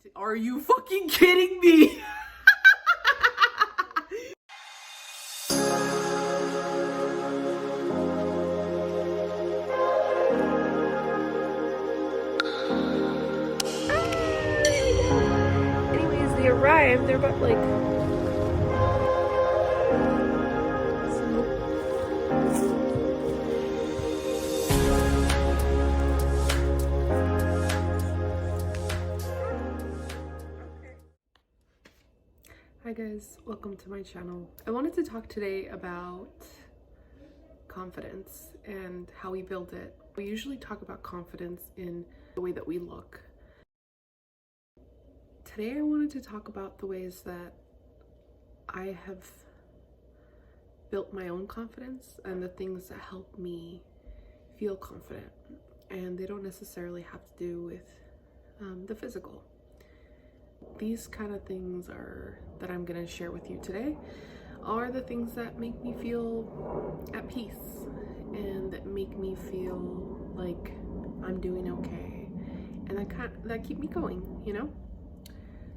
to. Are you fucking kidding me? Anyways, they arrived. They're about like. Hi guys, welcome to my channel. I wanted to talk today about confidence and how we build it. We usually talk about confidence in the way that we look. Today I wanted to talk about the ways that I have built my own confidence and the things that help me feel confident. And they don't necessarily have to do with the physical. These kind of things that I'm going to share with you today are the things that make me feel at peace and that make me feel like I'm doing okay, and that keep me going, you know?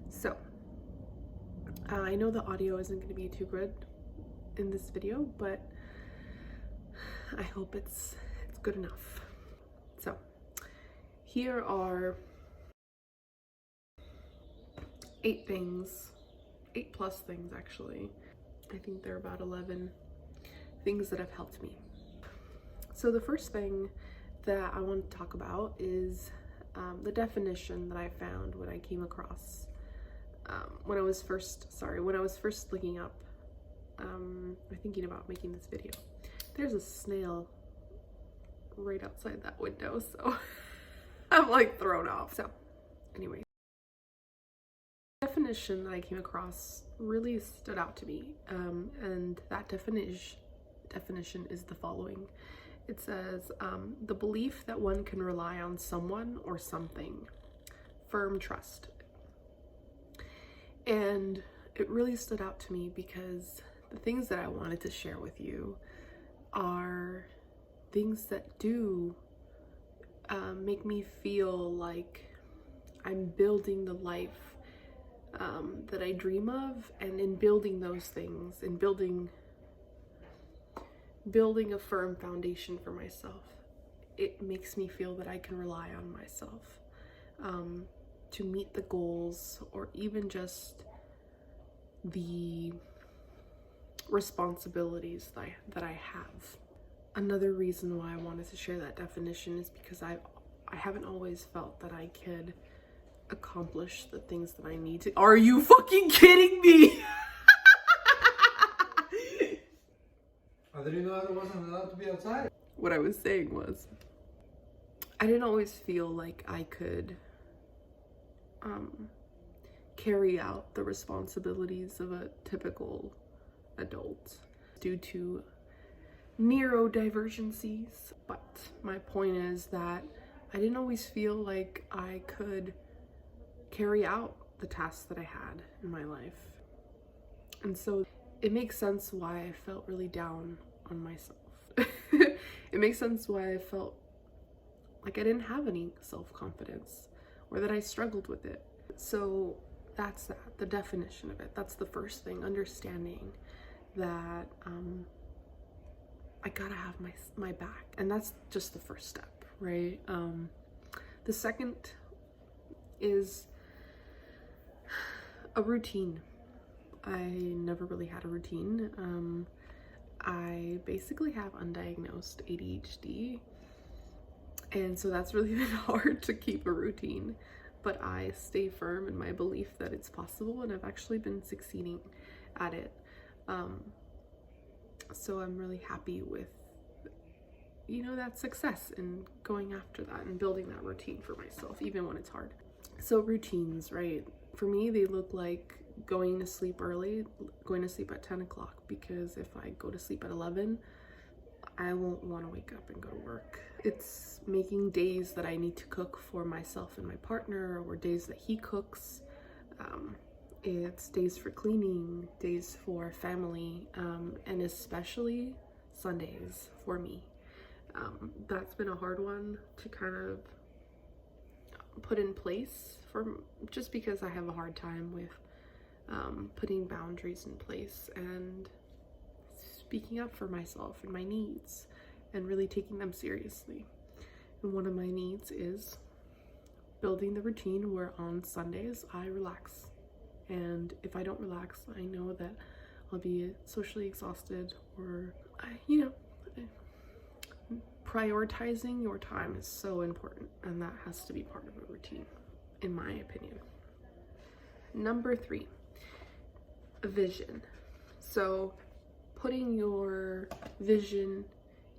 So I know the audio isn't going to be too good in this video, but I hope it's good enough. So here are 8 plus things actually. I think there are about 11 things that have helped me. So the first thing that I want to talk about is the definition that I found when I came across when I was first looking up or thinking about making this video. There's a snail right outside that window, so I'm like thrown off. So anyway, definition that I came across really stood out to me, and that definition is the following. It says, the belief that one can rely on someone or something, firm trust. And it really stood out to me because the things that I wanted to share with you are things that do make me feel like I'm building the life that I dream of, and in building those things and building a firm foundation for myself, it makes me feel that I can rely on myself to meet the goals or even just the responsibilities that I have. Another reason why I wanted to share that definition is because I haven't always felt that I could accomplish the things that I need to. Are you fucking kidding me? I didn't know I wasn't allowed to be outside. What I was saying was, I didn't always feel like I could carry out the responsibilities of a typical adult due to neurodivergencies. But my point is that I didn't always feel like I could carry out the tasks that I had in my life. And so it makes sense why I felt really down on myself. It makes sense why I felt like I didn't have any self-confidence or that I struggled with it. So that's the definition of it. That's the first thing, understanding that I gotta have my back. And that's just the first step, right? The second is a routine. I never really had a routine. I basically have undiagnosed ADHD, and so that's really been hard to keep a routine, but I stay firm in my belief that it's possible, and I've actually been succeeding at it. So I'm really happy with, you know, that success in going after that and building that routine for myself, even when it's hard. So routines, right? For me, they look like going to sleep early, going to sleep at 10 o'clock, because if I go to sleep at 11, I won't want to wake up and go to work. It's making days that I need to cook for myself and my partner, or days that he cooks. It's days for cleaning, days for family, and especially Sundays for me. That's been a hard one to kind of put in place just because I have a hard time with putting boundaries in place and speaking up for myself and my needs and really taking them seriously. And one of my needs is building the routine where on Sundays I relax. And if I don't relax, I know that I'll be socially exhausted, or prioritizing your time is so important, and that has to be part of a routine, in my opinion. Number 3, vision. So putting your vision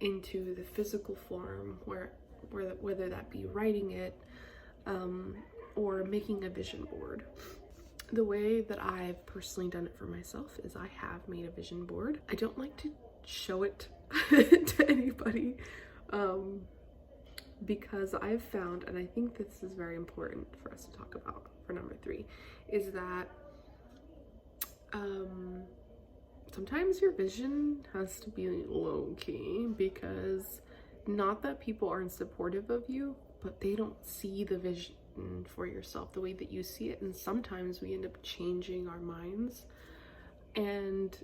into the physical form, whether that be writing it or making a vision board. The way that I've personally done it for myself is I have made a vision board. I don't like to show it to anybody because I've found, and I think this is very important for us to talk about for number 3, is that sometimes your vision has to be low-key, because not that people aren't supportive of you, but they don't see the vision for yourself the way that you see it, and sometimes we end up changing our minds, and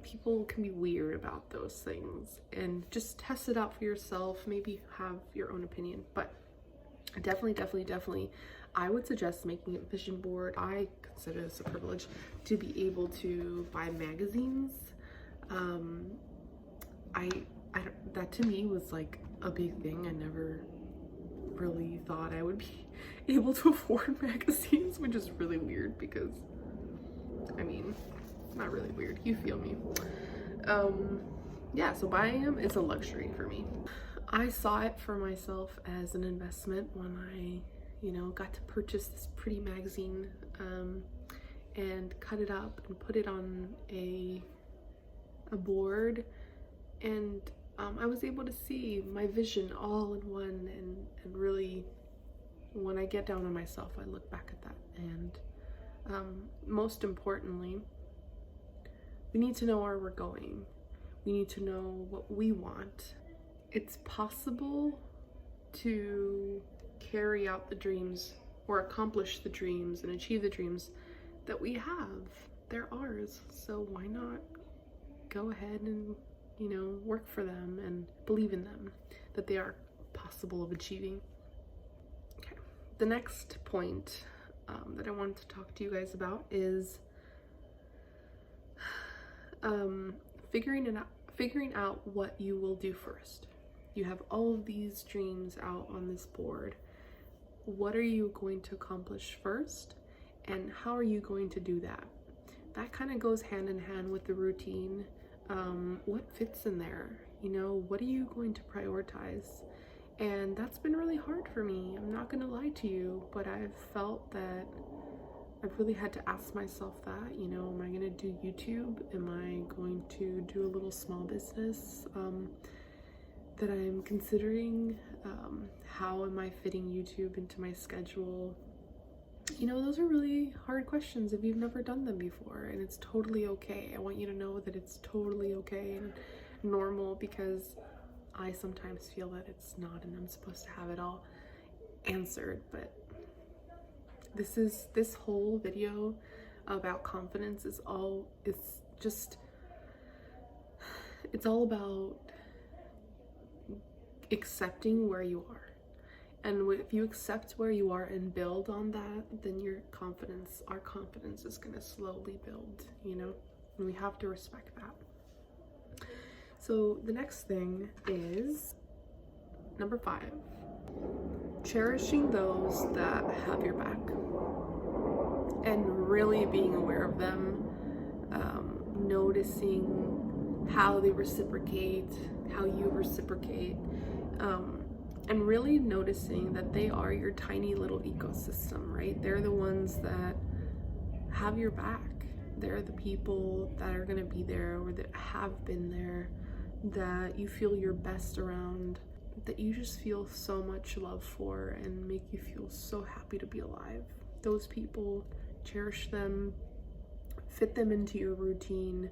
people can be weird about those things. And just test it out for yourself, maybe have your own opinion, but definitely I would suggest making a vision board. I consider this a privilege to be able to buy magazines. That to me was like a big thing. I never really thought I would be able to afford magazines, which is really weird because, I mean, not really weird, you feel me. Yeah, so buying them is a luxury for me. I saw it for myself as an investment when I, got to purchase this pretty magazine and cut it up and put it on a board, and I was able to see my vision all in one, and really, when I get down on myself, I look back at that. And most importantly, we need to know where we're going. We need to know what we want. It's possible to carry out the dreams or accomplish the dreams and achieve the dreams that we have. They're ours, so why not go ahead and work for them and believe in them, that they are possible of achieving. Okay, the next point that I wanted to talk to you guys about is figuring out what you will do first. You have all of these dreams out on this board. What are you going to accomplish first, and how are you going to do that? That kind of goes hand in hand with the routine. What fits in there? What are you going to prioritize? And that's been really hard for me. I'm not gonna lie to you, but I've felt that I've really had to ask myself that, am I gonna do YouTube? Am I going to do a little small business that I'm considering? How am I fitting YouTube into my schedule? Those are really hard questions if you've never done them before, and it's totally okay. I want you to know that it's totally okay and normal, because I sometimes feel that it's not, and I'm supposed to have it all answered. But this whole video about confidence is all about accepting where you are. And if you accept where you are and build on that, then our confidence is going to slowly build, and we have to respect that. So the next thing is number 5, cherishing those that have your back and really being aware of them, noticing how they reciprocate, how you reciprocate, and really noticing that they are your tiny little ecosystem, right? They're the ones that have your back. They're the people that are gonna be there, or that have been there, that you feel your best around, that you just feel so much love for and make you feel so happy to be alive. Those people, cherish them, fit them into your routine.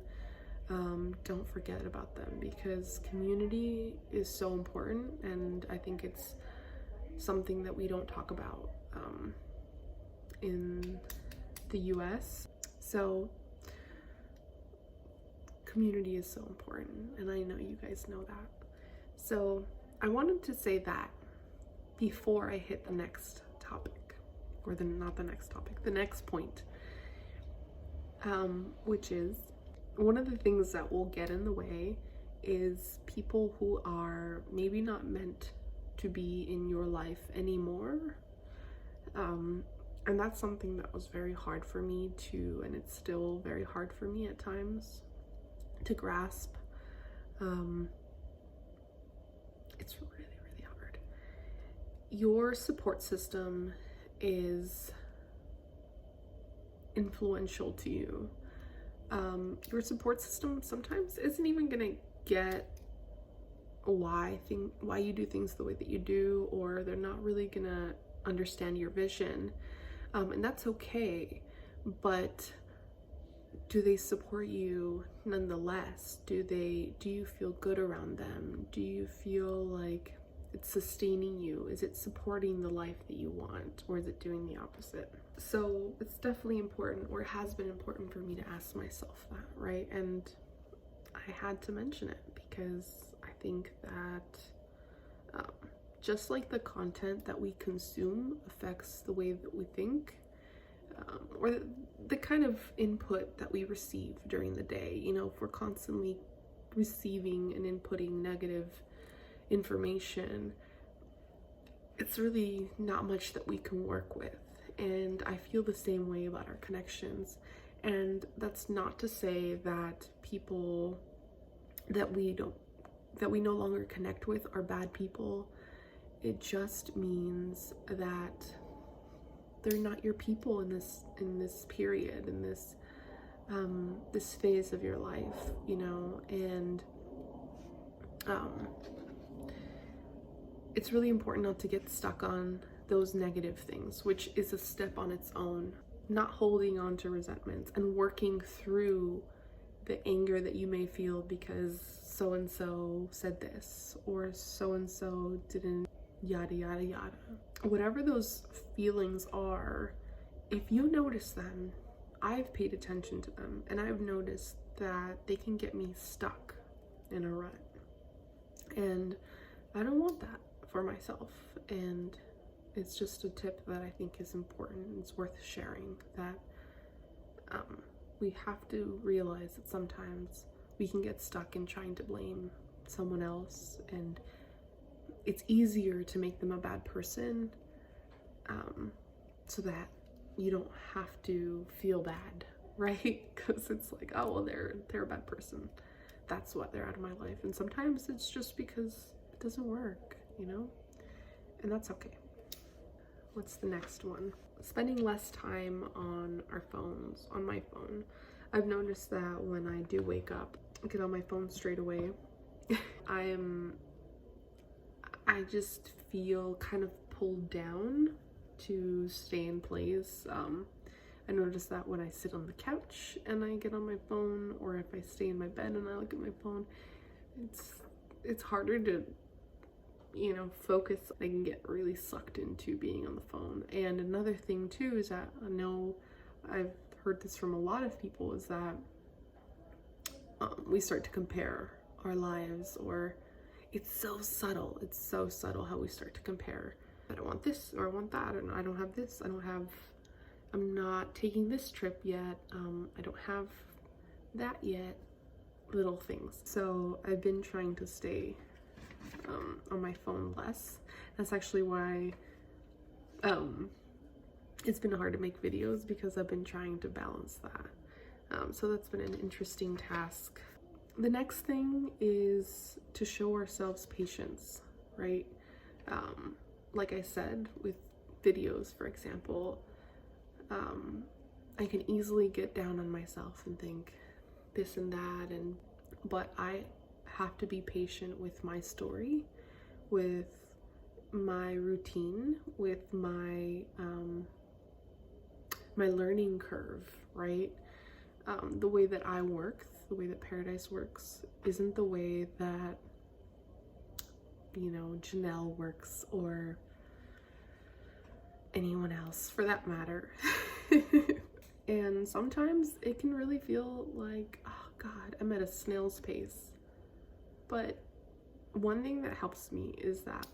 Don't forget about them, because community is so important, and I think it's something that we don't talk about in the US. So community is so important, and I know you guys know that. So I wanted to say that before I hit the next topic, or not the next topic, the next point, which is one of the things that will get in the way is people who are maybe not meant to be in your life anymore. And that's something that was very hard for me to, and it's still very hard for me at times to grasp. It's really, really hard. Your support system is influential to you. Your support system sometimes isn't even gonna get why you do things the way that you do, or they're not really gonna understand your vision, and that's okay. But do they support you nonetheless? Do you feel good around them? Do you feel like it's sustaining you? Is it supporting the life that you want, or is it doing the opposite? So it's definitely important, or it has been important for me to ask myself that, right? And I had to mention it because I think that just like the content that we consume affects the way that we think, or the kind of input that we receive during the day. You know, if we're constantly receiving and inputting negative information, it's really not much that we can work with. And I feel the same way about our connections. And that's not to say that people that we no longer connect with are bad people. It just means that they're not your people in this period, in this phase of your life, you know. And it's really important not to get stuck on those negative things, which is a step on its own. Not holding on to resentments and working through the anger that you may feel because so-and-so said this, or so-and-so didn't, yada yada yada. Whatever those feelings are, if you notice them, I've paid attention to them, and I've noticed that they can get me stuck in a rut. And I don't want that for myself. And it's just a tip that I think is important. It's worth sharing, that we have to realize that sometimes we can get stuck in trying to blame someone else, and it's easier to make them a bad person, so that you don't have to feel bad, right? Because it's like, oh well, they're a bad person, that's why they're out of my life. And sometimes it's just because it doesn't work, you know, and that's okay. What's the next one? Spending less time on our phones, on my phone. I've noticed that when I do wake up, I get on my phone straight away. I just feel kind of pulled down to stay in place. I notice that when I sit on the couch and I get on my phone, or if I stay in my bed and I look at my phone, it's harder to, you know, focus. I can get really sucked into being on the phone. And another thing too is that I know I've heard this from a lot of people, is that we start to compare our lives, or it's so subtle how we start to compare. I don't want this, or I want that, and I don't have this, I'm not taking this trip yet, I don't have that yet, little things. So I've been trying to stay on my phone less. That's actually why it's been hard to make videos, because I've been trying to balance that. So that's been an interesting task. The next thing is to show ourselves patience, right? Like I said, with videos, for example, I can easily get down on myself and think this and that, but I have to be patient with my story, with my routine, with my my learning curve, right? The way that I work, the way that Paradise works, isn't the way that, you know, Janelle works, or anyone else for that matter. And sometimes it can really feel like, oh God, I'm at a snail's pace. But one thing that helps me is that,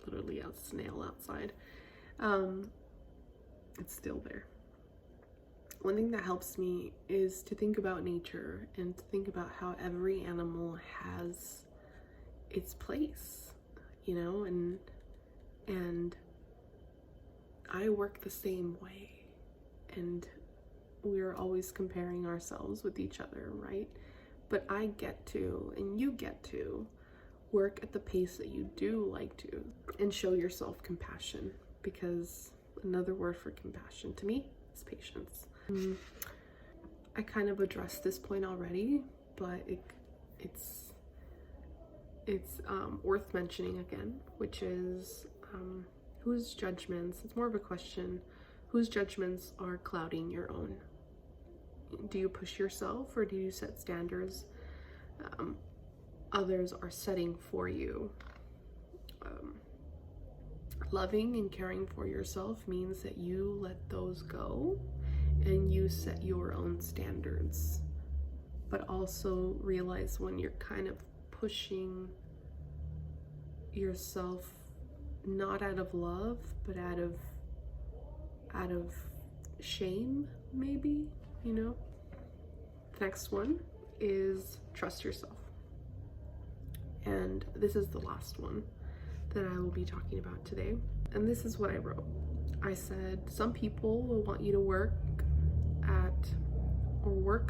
literally a snail outside, it's still there. One thing that helps me is to think about nature and to think about how every animal has its place, you know, and I work the same way, and we're always comparing ourselves with each other, right? But I get to, and you get to, work at the pace that you do like to, and show yourself compassion, because another word for compassion to me is patience. I kind of addressed this point already, but it's worth mentioning again, which is whose judgments, it's more of a question, whose judgments are clouding your own? Do you push yourself, or do you set standards others are setting for you? Loving and caring for yourself means that you let those go and you set your own standards, but also realize when you're kind of pushing yourself not out of love, but out of shame, maybe, you know. The next one is trust yourself, and this is the last one that I will be talking about today. And this is what I wrote. I said, some people will want you to work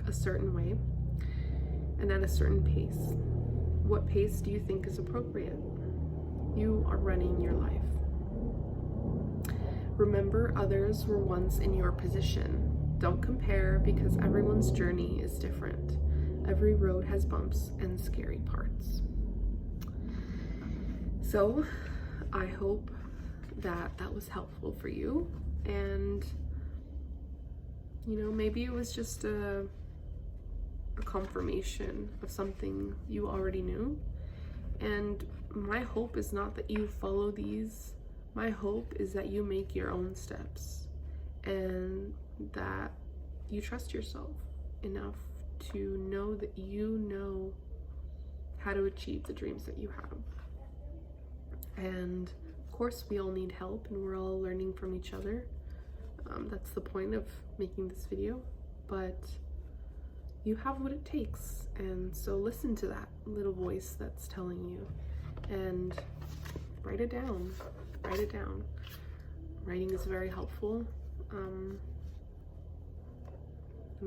a certain way and at a certain pace. What pace do you think is appropriate? You are running your life. Remember, others were once in your position. Don't compare, because everyone's journey is different. Every road has bumps and scary parts. So I hope that was helpful for you, and you know, maybe it was just a confirmation of something you already knew. And my hope is not that you follow these. My hope is that you make your own steps, and that you trust yourself enough to know that you know how to achieve the dreams that you have. And of course, we all need help, and we're all learning from each other. That's the point of making this video, but you have what it takes, and so listen to that little voice that's telling you, and write it down. Write it down. Writing is very helpful, and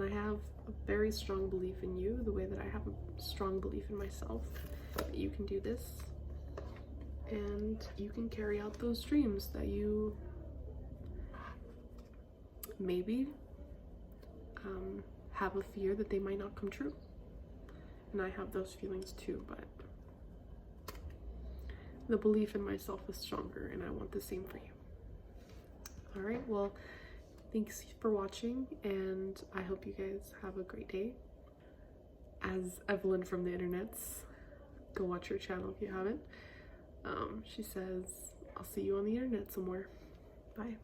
I have a very strong belief in you, the way that I have a strong belief in myself, that you can do this, and you can carry out those dreams that you maybe have a fear that they might not come true. And I have those feelings too, but the belief in myself is stronger, and I want the same for you. All right, well, thanks for watching, and I hope you guys have a great day. As Evelyn from the Internets, go watch her channel if you haven't. She says, I'll see you on the internet somewhere. Bye.